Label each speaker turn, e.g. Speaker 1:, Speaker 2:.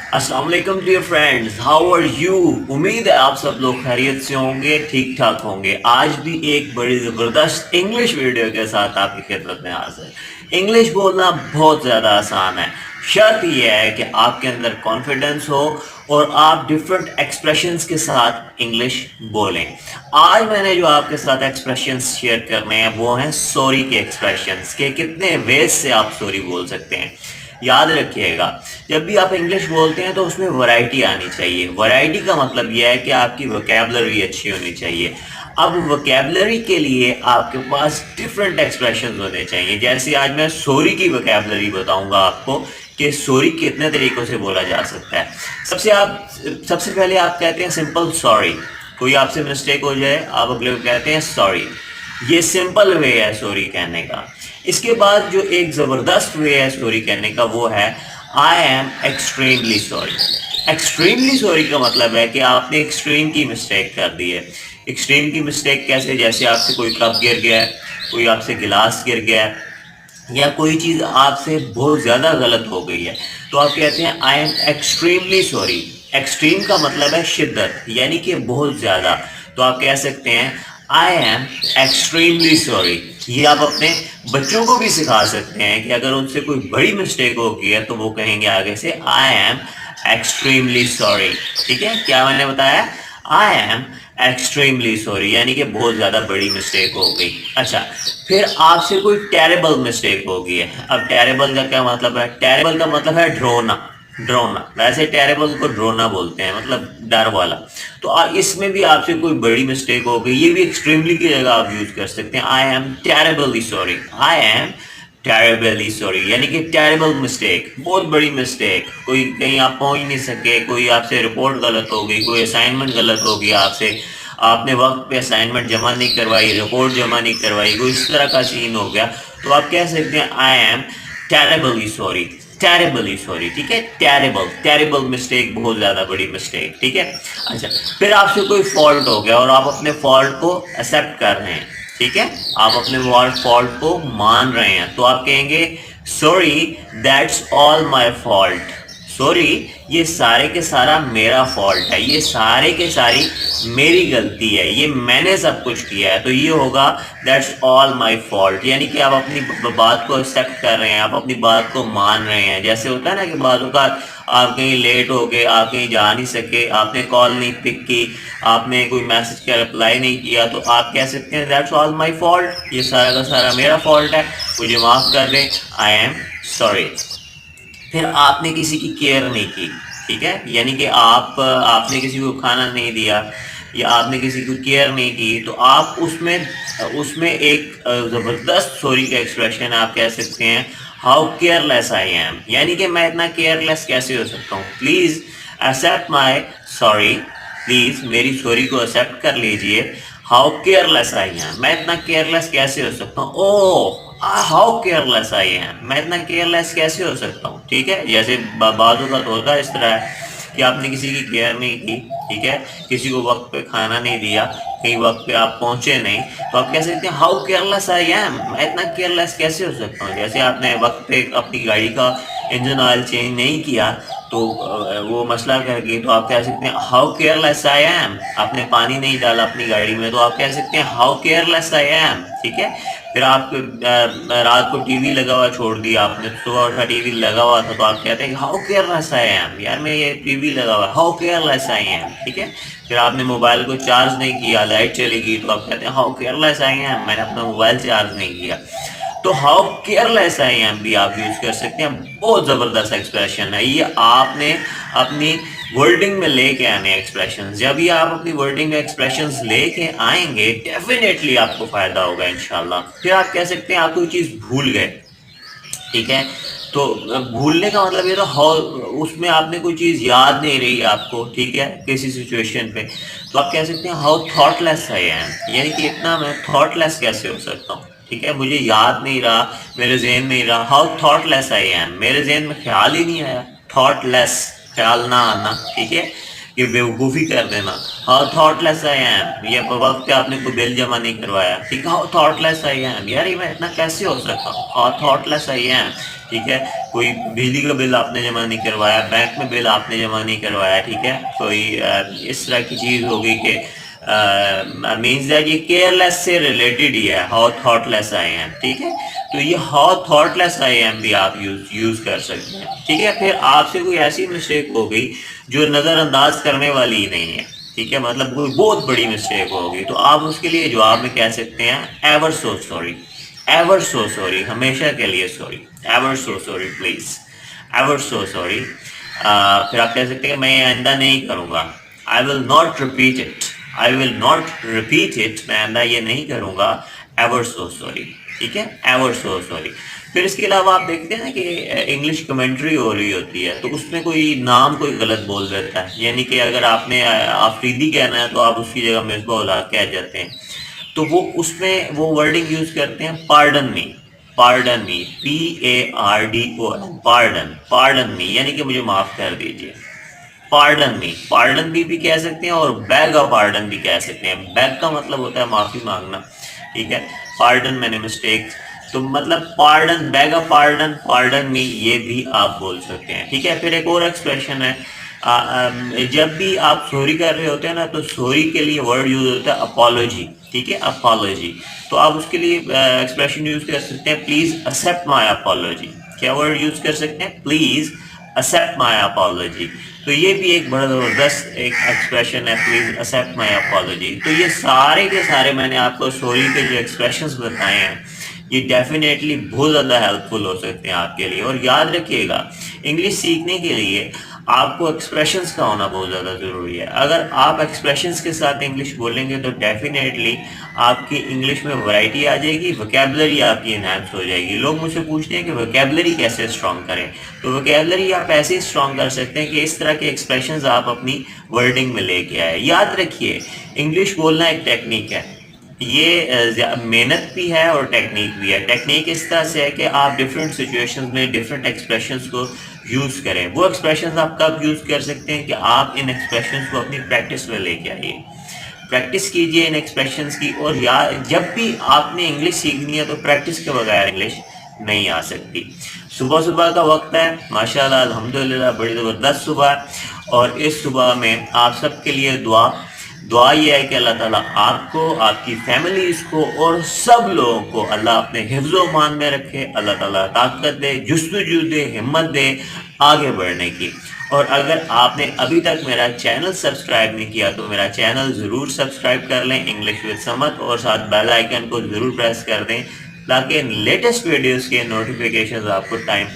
Speaker 1: अस्सलाम वालेकुम dear friends, how are you. उम्मीद है आप सब लोग खैरियत से होंगे, ठीक ठाक होंगे। आज भी एक बड़ी ज़बरदस्त इंग्लिश वीडियो के साथ आपकी खिदमत में हाजिर। इंग्लिश बोलना बहुत ज़्यादा आसान है, शर्त यह है कि आपके अंदर कॉन्फिडेंस हो और आप डिफरेंट एक्सप्रेशंस के साथ इंग्लिश बोलें। आज मैंने जो आपके साथ एक्सप्रेशंस शेयर करने हैं वो हैं सॉरी के एक्सप्रेशंस के कितने वेज से आप सॉरी बोल सकते हैं। याद रखिएगा, जब भी आप इंग्लिश बोलते हैं तो उसमें वैरायटी आनी चाहिए। वैरायटी का मतलब यह है कि आपकी वोकैबुलरी अच्छी होनी चाहिए। अब वोकैबुलरी के लिए आपके पास डिफरेंट एक्सप्रेशन होने चाहिए। जैसे आज मैं सॉरी की वोकैबुलरी बताऊंगा आपको कि सॉरी कितने तरीकों से बोला जा सकता है। सबसे पहले आप कहते हैं सिंपल सॉरी। कोई आपसे मिस्टेक हो जाए, आप अगले को कहते हैं सॉरी। ये सिंपल वे है सॉरी कहने का। इसके बाद जो एक ज़बरदस्त वे है सॉरी कहने का वो है I am extremely sorry. Extremely sorry का मतलब है कि आपने एक्सट्रीम की मिस्टेक कर दी है। एक्सट्रीम की मिस्टेक कैसे? जैसे आपसे कोई कप गिर गया है, कोई आपसे गिलास गिर गया है, या कोई चीज़ आपसे बहुत ज़्यादा गलत हो गई है, तो आप कहते हैं I am extremely sorry. Extreme का मतलब है शिद्दत, यानी कि बहुत ज़्यादा। तो आप कह सकते हैं आई एम एक्सट्रीमली सॉरी। ये आप अपने बच्चों को भी सिखा सकते हैं कि अगर उनसे कोई बड़ी मिस्टेक हो गई है तो वो कहेंगे आगे से आई एम एक्सट्रीमली सॉरी। ठीक है, क्या मैंने बताया? आई एम एक्सट्रीमली सॉरी, यानी कि बहुत ज़्यादा बड़ी मिस्टेक हो गई। अच्छा, फिर आपसे कोई टेरेबल मिस्टेक हो गई है। अब टेरेबल का क्या मतलब है? टेरेबल का मतलब है ड्रोना। ड्रोना, वैसे टेरेबल को ड्रोना बोलते हैं, मतलब डर वाला। तो इसमें भी आपसे कोई बड़ी मिस्टेक हो गई, ये भी एक्सट्रीमली की जगह आप यूज कर सकते हैं। I am terribly sorry. I am terribly sorry, यानी कि टेरेबल मिस्टेक, बहुत बड़ी मिस्टेक। कोई कहीं आप पहुंच नहीं सके, कोई आपसे रिपोर्ट गलत हो गई, कोई असाइनमेंट गलत हो गया आपसे, आपने वक्त पे असाइनमेंट जमा नहीं करवाई, रिपोर्ट जमा नहीं करवाई, कोई इस तरह का सीन हो गया, तो आप कह सकते हैं I am terribly sorry. Terribly sorry, ठीक है। टेरेबल, टेरेबल मिस्टेक, बहुत ज़्यादा बड़ी मिस्टेक, ठीक है। अच्छा, फिर आपसे कोई फॉल्ट हो गया और आप अपने फॉल्ट को एक्सेप्ट कर रहे हैं, ठीक है, आप अपने फॉल्ट को मान रहे हैं, तो आप कहेंगे sorry that's all my fault. Sorry, ये सारे के सारा मेरा फॉल्ट है, ये सारे के सारी मेरी गलती है, ये मैंने सब कुछ किया है। तो ये होगा दैट्स ऑल माय फॉल्ट, यानी कि आप अपनी बात को एक्सेप्ट कर रहे हैं, आप अपनी बात को मान रहे हैं। जैसे होता है ना कि बातों का आप कहीं लेट हो गए, आप कहीं जा नहीं सके, आपने कॉल नहीं पिक की, आपने कोई मैसेज का रिप्लाई नहीं किया, तो आप कह सकते हैं दैट्स ऑल माय फॉल्ट, ये सारा का सारा मेरा फॉल्ट है, मुझे माफ़ कर दें, आई एम सॉरी। फिर आपने किसी की केयर नहीं की, ठीक है, यानी कि आपने किसी को खाना नहीं दिया या आपने किसी को केयर नहीं की, तो आप उसमें उसमें एक ज़बरदस्त सॉरी का एक्सप्रेशन आप कह सकते हैं हाउ केयरलेस आई एम, यानी कि मैं इतना केयरलेस कैसे हो सकता हूँ। Please accept my sorry, please मेरी सॉरी को एक्सेप्ट कर लीजिए। हाउ केयरलेस आई एम, मैं इतना केयरलेस कैसे हो सकता हूँ। ओह, हाउ केयरलेस आई एम, मैं इतना केयरलेस कैसे हो सकता हूँ। ठीक है, जैसे बाजू का होता है इस तरह है कि आपने किसी की केयर नहीं की, ठीक है, किसी को वक्त पे खाना नहीं दिया, कहीं वक्त पे आप पहुंचे नहीं, तो आप कह सकते हैं हाउ केयरलेस आई एम, मैं इतना केयरलेस कैसे हो सकता हूँ। जैसे आपने वक्त पे अपनी गाड़ी का इंजन ऑयल चेंज नहीं किया, तो वो मसला कर गई, तो आप कह सकते हैं हाउ केयरलेस आई एम। आपने पानी नहीं डाला अपनी गाड़ी में, तो आप कह सकते हैं हाउ केयरलेस आई एम, ठीक है। फिर आप रात को टीवी लगा हुआ छोड़ दिया आपने, सुबह उठा टीवी लगा हुआ था, तो आप कहते हैं हाउ केयरलेस आई एम, यार मैं ये टीवी लगा हुआ, हाउ केयरलेस आई एम, ठीक है। फिर आपने मोबाइल को चार्ज नहीं किया, लाइट चली गई, तो आप कहते हैं हाउ केयरलेस आई एम, मैंने अपना मोबाइल चार्ज नहीं किया। तो हाउ केयरलेस आई एम भी आप यूज कर सकते हैं, बहुत जबरदस्त एक्सप्रेशन है ये। आपने अपनी वर्डिंग में लेके आने एक्सप्रेशन, जब भी आप अपनी वर्डिंग में एक्सप्रेशन लेके आएंगे डेफिनेटली आपको फायदा होगा इंशाल्लाह। फिर आप कह सकते हैं आप कोई चीज़ भूल गए, ठीक है, तो भूलने का मतलब ये तो हाउ, उसमें आपने कोई चीज़ याद नहीं रही आपको, ठीक है, किसी सिचुएशन पे, तो आप कह सकते हैं हाउ थॉटलेस आई एम, यानी कि इतना मैं थॉटलेस कैसे हो सकता हूँ, ठीक है, मुझे याद नहीं रहा, मेरे जहन नहीं रहा, हाउ थॉटलेस आई एम, मेरे जहन में ख्याल ही नहीं आया। थॉटलेस, ख्याल ना आना, ठीक है, ये बेवकूफ़ी कर देना। हाउ थॉटलेस आई एम, ये वक्त पे आपने कोई बिल जमा नहीं करवाया, ठीक है, हाउ थॉटलेस आई एम, यार ये मैं इतना कैसे हो सकता हूँ, हाउ थॉटलेस आई एम, ٹھیک ہے. کوئی بجلی کا بل آپ نے جمع نہیں کروایا, بینک میں بل آپ نے جمع نہیں کروایا, ٹھیک ہے, کوئی اس طرح کی چیز ہوگی کہ مینس دیٹ یہ کیئر لیس سے ریلیٹڈ ہی ہے, how thought less I am, ٹھیک ہے. تو یہ how thought less I am بھی آپ یوز کر سکتے ہیں, ٹھیک ہے. پھر آپ سے کوئی ایسی مسٹیک ہو گئی جو نظر انداز کرنے والی ہی نہیں ہے, ٹھیک ہے, مطلب کوئی بہت بڑی مسٹیک ہوگی, تو آپ اس کے لیے جواب میں کہہ سکتے ہیں ever so sorry, ever so sorry, ہمیشہ کے لیے sorry, ever so sorry please, ever so sorry. پھر آپ کہہ سکتے ہیں میں یہ آئندہ نہیں کروں گا, I will not repeat it, I will not repeat it, میں آئندہ یہ نہیں کروں گا, ایور سو سوری, ٹھیک ہے, ایور سو سوری. پھر اس کے علاوہ آپ دیکھتے ہیں نا کہ انگلش کمنٹری ہو رہی ہوتی ہے تو اس میں کوئی نام کوئی غلط بول دیتا ہے, یعنی کہ اگر آپ نے آفریدی کہنا ہے تو آپ اس کی جگہ مصباح الحق کہہ جاتے ہیں, تو وہ اس میں وہ ورڈنگ یوز کرتے ہیں پارڈن می, پارڈن می, PARDON, پارڈن, پارڈن می, یعنی کہ مجھے معاف کر دیجیے, پارڈن می, پارڈن بھی کہہ سکتے ہیں اور بیگ آف پارڈن بھی کہہ سکتے ہیں. بیگ کا مطلب ہوتا ہے معافی مانگنا, ٹھیک ہے, پارڈن میں نے مسٹیک, تو مطلب pardon, beg of pardon, pardon me, یہ بھی آپ بول سکتے ہیں, ٹھیک ہے. پھر ایک اور ایکسپریشن ہے, جب بھی آپ سوری کر رہے ہوتے ہیں نا تو سوری کے لیے ورڈ یوز ہوتا ہے اپالوجی, ٹھیک ہے, اپالوجی. تو آپ اس کے لیے ایکسپریشن یوز کر سکتے ہیں پلیز ایکسیپٹ مائی اپالوجی. کیا ورڈ یوز کر سکتے ہیں, پلیز ایکسیپٹ مائی اپالوجی. تو یہ بھی ایک بڑا زبردست ایک ایکسپریشن ہے, پلیز ایکسیپٹ مائی اپالوجی. تو یہ سارے کے سارے میں نے آپ کو سوری کے جو ایکسپریشنز بتائے ہیں یہ ڈیفینیٹلی بہت زیادہ ہیلپ فل ہو سکتے ہیں آپ کے لیے. اور یاد رکھیے گا انگلش سیکھنے کے لیے آپ کو ایکسپریشنز کا ہونا بہت زیادہ ضروری ہے. اگر آپ ایکسپریشنز کے ساتھ انگلش بولیں گے تو ڈیفینیٹلی آپ کی انگلش میں ورائٹی آ جائے گی, وکیبلری آپ کی انہینس ہو جائے گی. لوگ مجھ سے پوچھتے ہیں کہ وکیبلری کیسے اسٹرانگ کریں, تو وکیبلری آپ ایسے ہی اسٹرانگ کر سکتے ہیں کہ اس طرح کے ایکسپریشنز آپ اپنی ورڈنگ میں لے کے آئے. یاد رکھیے انگلش بولنا ایک ٹیکنیک ہے, یہ محنت بھی ہے اور ٹیکنیک بھی ہے. ٹیکنیک اس طرح سے ہے کہ آپ ڈفرینٹ سچویشنز میں ڈفرینٹ ایکسپریشنز کو یوز کریں. وہ ایکسپریشنز آپ کب یوز کر سکتے ہیں کہ آپ ان ایکسپریشنز کو اپنی پریکٹس میں لے کے آئیے, پریکٹس کیجئے ان ایکسپریشنز کی. اور جب بھی آپ نے انگلش سیکھنی ہے تو پریکٹس کے بغیر انگلش نہیں آ سکتی. صبح صبح کا وقت ہے, ماشاءاللہ الحمدللہ بڑی زبردست صبح, اور اس صبح میں آپ سب کے لیے دعا یہ ہے کہ اللہ تعالیٰ آپ کو, آپ کی فیملیز کو اور سب لوگوں کو اللہ اپنے حفظ و امان میں رکھے. اللہ تعالیٰ طاقت دے, جستجو دے, ہمت دے آگے بڑھنے کی. اور اگر آپ نے ابھی تک میرا چینل سبسکرائب نہیں کیا تو میرا چینل ضرور سبسکرائب کر لیں, انگلش وتھ سمت, اور ساتھ بیل آئیکن کو ضرور پریس کر دیں تاکہ لیٹسٹ ویڈیوز کے نوٹیفیکیشنز آپ کو ٹائم